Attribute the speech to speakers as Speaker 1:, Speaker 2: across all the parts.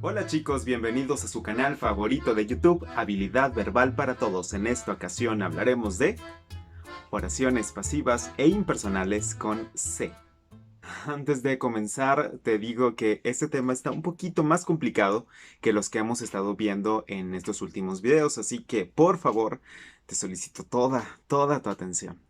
Speaker 1: Hola chicos, bienvenidos a su canal favorito de YouTube, Habilidad Verbal para Todos. En esta ocasión hablaremos de oraciones pasivas e impersonales con C. Antes de comenzar, te digo que este tema está un poquito más complicado que los que hemos estado viendo en estos últimos videos, así que por favor, te solicito toda tu atención.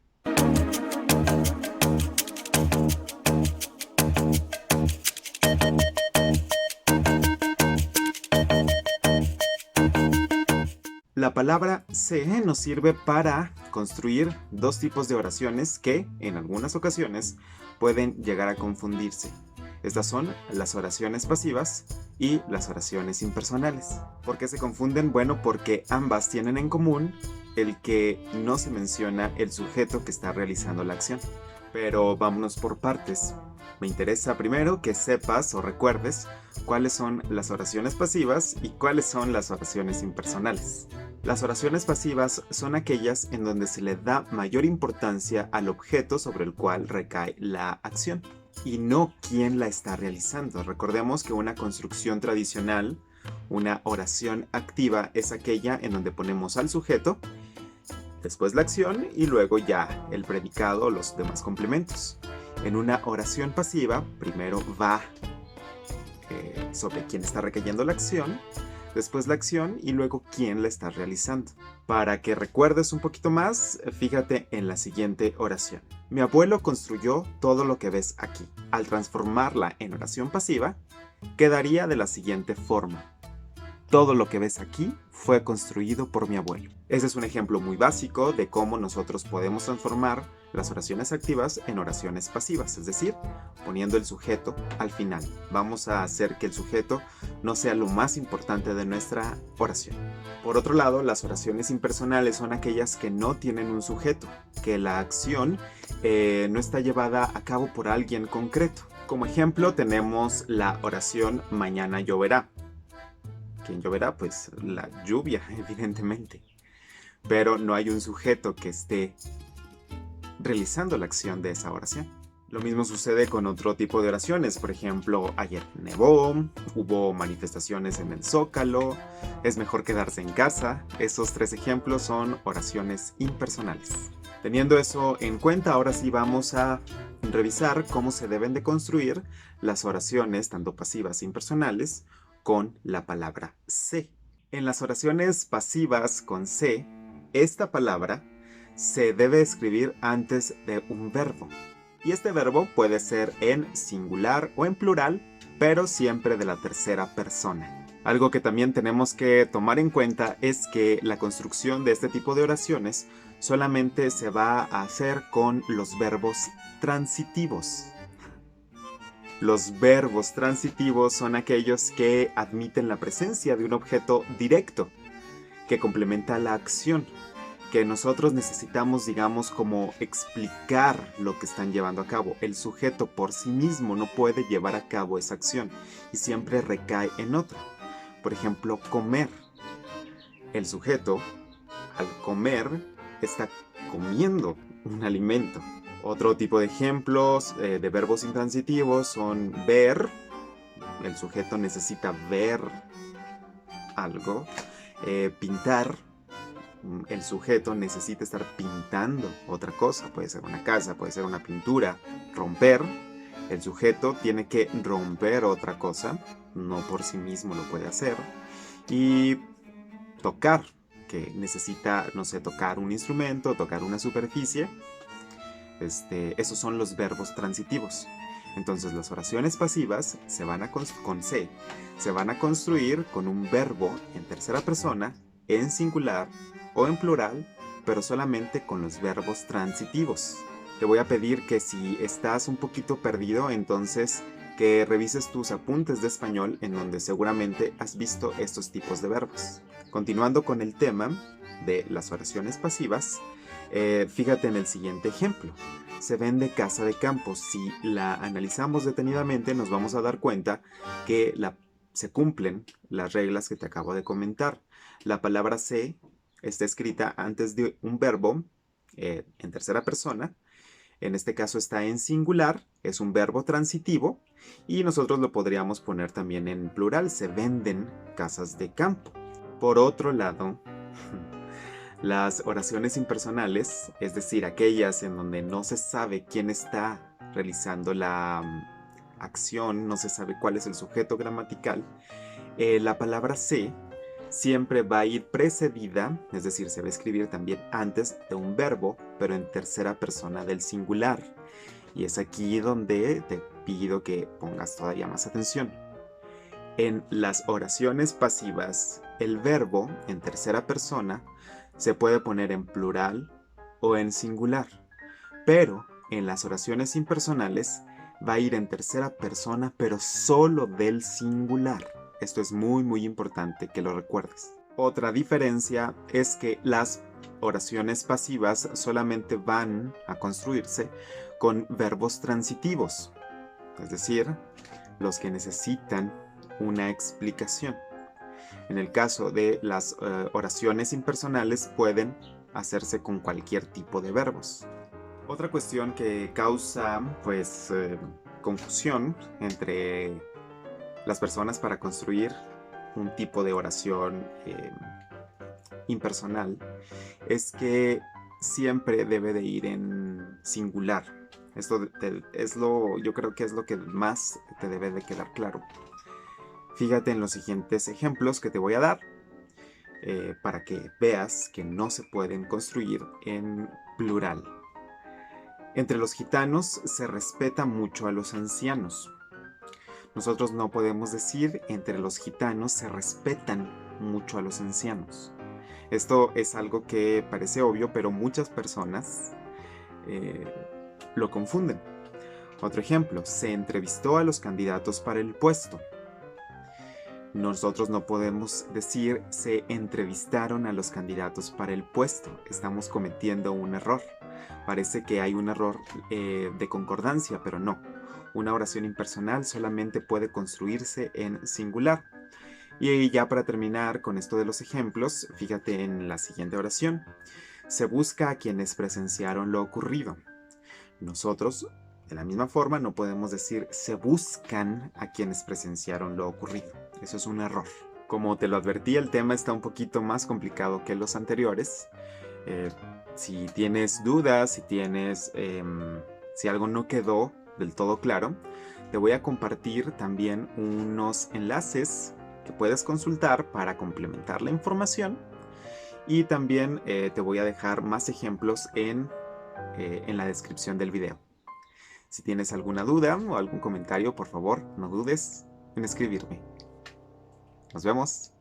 Speaker 1: La palabra se nos sirve para construir dos tipos de oraciones que, en algunas ocasiones, pueden llegar a confundirse. Estas son las oraciones pasivas y las oraciones impersonales. ¿Por qué se confunden? Bueno, porque ambas tienen en común el que no se menciona el sujeto que está realizando la acción. Pero vámonos por partes. Me interesa primero que sepas o recuerdes cuáles son las oraciones pasivas y cuáles son las oraciones impersonales. Las oraciones pasivas son aquellas en donde se le da mayor importancia al objeto sobre el cual recae la acción y no quién la está realizando. Recordemos que una construcción tradicional, una oración activa, es aquella en donde ponemos al sujeto, después la acción y luego ya el predicado o los demás complementos. En una oración pasiva, primero va sobre quién está recayendo la acción, después la acción y luego quién la está realizando. Para que recuerdes un poquito más, fíjate en la siguiente oración. Mi abuelo construyó todo lo que ves aquí. Al transformarla en oración pasiva, quedaría de la siguiente forma. Todo lo que ves aquí fue construido por mi abuelo. Ese es un ejemplo muy básico de cómo nosotros podemos transformar las oraciones activas en oraciones pasivas, es decir, poniendo el sujeto al final. Vamos a hacer que el sujeto no sea lo más importante de nuestra oración. Por otro lado, las oraciones impersonales son aquellas que no tienen un sujeto, que la acción no está llevada a cabo por alguien concreto. Como ejemplo tenemos la oración mañana lloverá. ¿Quién lloverá? Pues la lluvia, evidentemente. Pero no hay un sujeto que esté realizando la acción de esa oración. Lo mismo sucede con otro tipo de oraciones. Por ejemplo, ayer nevó, hubo manifestaciones en el Zócalo, es mejor quedarse en casa. Esos tres ejemplos son oraciones impersonales. Teniendo eso en cuenta, ahora sí vamos a revisar cómo se deben de construir las oraciones, tanto pasivas e impersonales, con la palabra se. En las oraciones pasivas con se, esta palabra se debe escribir antes de un verbo. Y este verbo puede ser en singular o en plural, pero siempre de la tercera persona. Algo que también tenemos que tomar en cuenta es que la construcción de este tipo de oraciones solamente se va a hacer con los verbos transitivos. Los verbos transitivos son aquellos que admiten la presencia de un objeto directo que complementa la acción, que nosotros necesitamos, digamos, como explicar lo que están llevando a cabo. El sujeto por sí mismo no puede llevar a cabo esa acción y siempre recae en otro. Por ejemplo, comer. El sujeto, al comer, está comiendo un alimento. Otro tipo de ejemplos de verbos intransitivos son ver. El sujeto necesita ver algo. Pintar. El sujeto necesita estar pintando otra cosa. Puede ser una casa, puede ser una pintura. Romper. El sujeto tiene que romper otra cosa. No por sí mismo lo puede hacer. Y tocar, que necesita, no sé, tocar un instrumento, tocar una superficie. Esos son los verbos transitivos. Entonces las oraciones pasivas con se se van a construir con un verbo en tercera persona, en singular o en plural, pero solamente con los verbos transitivos. Te voy a pedir que si estás un poquito perdido, entonces que revises tus apuntes de español en donde seguramente has visto estos tipos de verbos. Continuando con el tema de las oraciones pasivas, fíjate en el siguiente ejemplo. Se vende casa de campo. Si la analizamos detenidamente, nos vamos a dar cuenta que se cumplen las reglas que te acabo de comentar. La palabra se está escrita antes de un verbo en tercera persona. En este caso está en singular, es un verbo transitivo y nosotros lo podríamos poner también en plural, se venden casas de campo. Por otro lado, las oraciones impersonales, es decir, aquellas en donde no se sabe quién está realizando la acción, no se sabe cuál es el sujeto gramatical, la palabra se siempre va a ir precedida, es decir, se va a escribir también antes de un verbo, pero en tercera persona del singular. Y es aquí donde te pido que pongas todavía más atención. En las oraciones pasivas, el verbo en tercera persona se puede poner en plural o en singular, pero en las oraciones impersonales va a ir en tercera persona, pero solo del singular. Esto es muy importante que lo recuerdes. Otra diferencia es que las oraciones pasivas solamente van a construirse con verbos transitivos, es decir, los que necesitan una explicación. En el caso de las oraciones impersonales pueden hacerse con cualquier tipo de verbos. Otra cuestión que causa confusión entre las personas para construir un tipo de oración impersonal es que siempre debe de ir en singular. Esto yo creo que es lo que más te debe de quedar claro. Fíjate en los siguientes ejemplos que te voy a dar para que veas que no se pueden construir en plural. Entre los gitanos se respeta mucho a los ancianos. Nosotros no podemos decir entre los gitanos se respetan mucho a los ancianos. Esto es algo que parece obvio, pero muchas personas lo confunden. Otro ejemplo, se entrevistó a los candidatos para el puesto. Nosotros no podemos decir se entrevistaron a los candidatos para el puesto. Estamos cometiendo un error. Parece que hay un error de concordancia, pero no. Una oración impersonal solamente puede construirse en singular. Y ya para terminar con esto de los ejemplos, fíjate en la siguiente oración. Se busca a quienes presenciaron lo ocurrido. Nosotros, de la misma forma, no podemos decir se buscan a quienes presenciaron lo ocurrido. Eso es un error. Como te lo advertí, el tema está un poquito más complicado que los anteriores. Si tienes dudas, si algo no quedó del todo claro, te voy a compartir también unos enlaces que puedes consultar para complementar la información. Y también te voy a dejar más ejemplos en la descripción del video. Si tienes alguna duda o algún comentario, por favor, no dudes en escribirme. Nos vemos.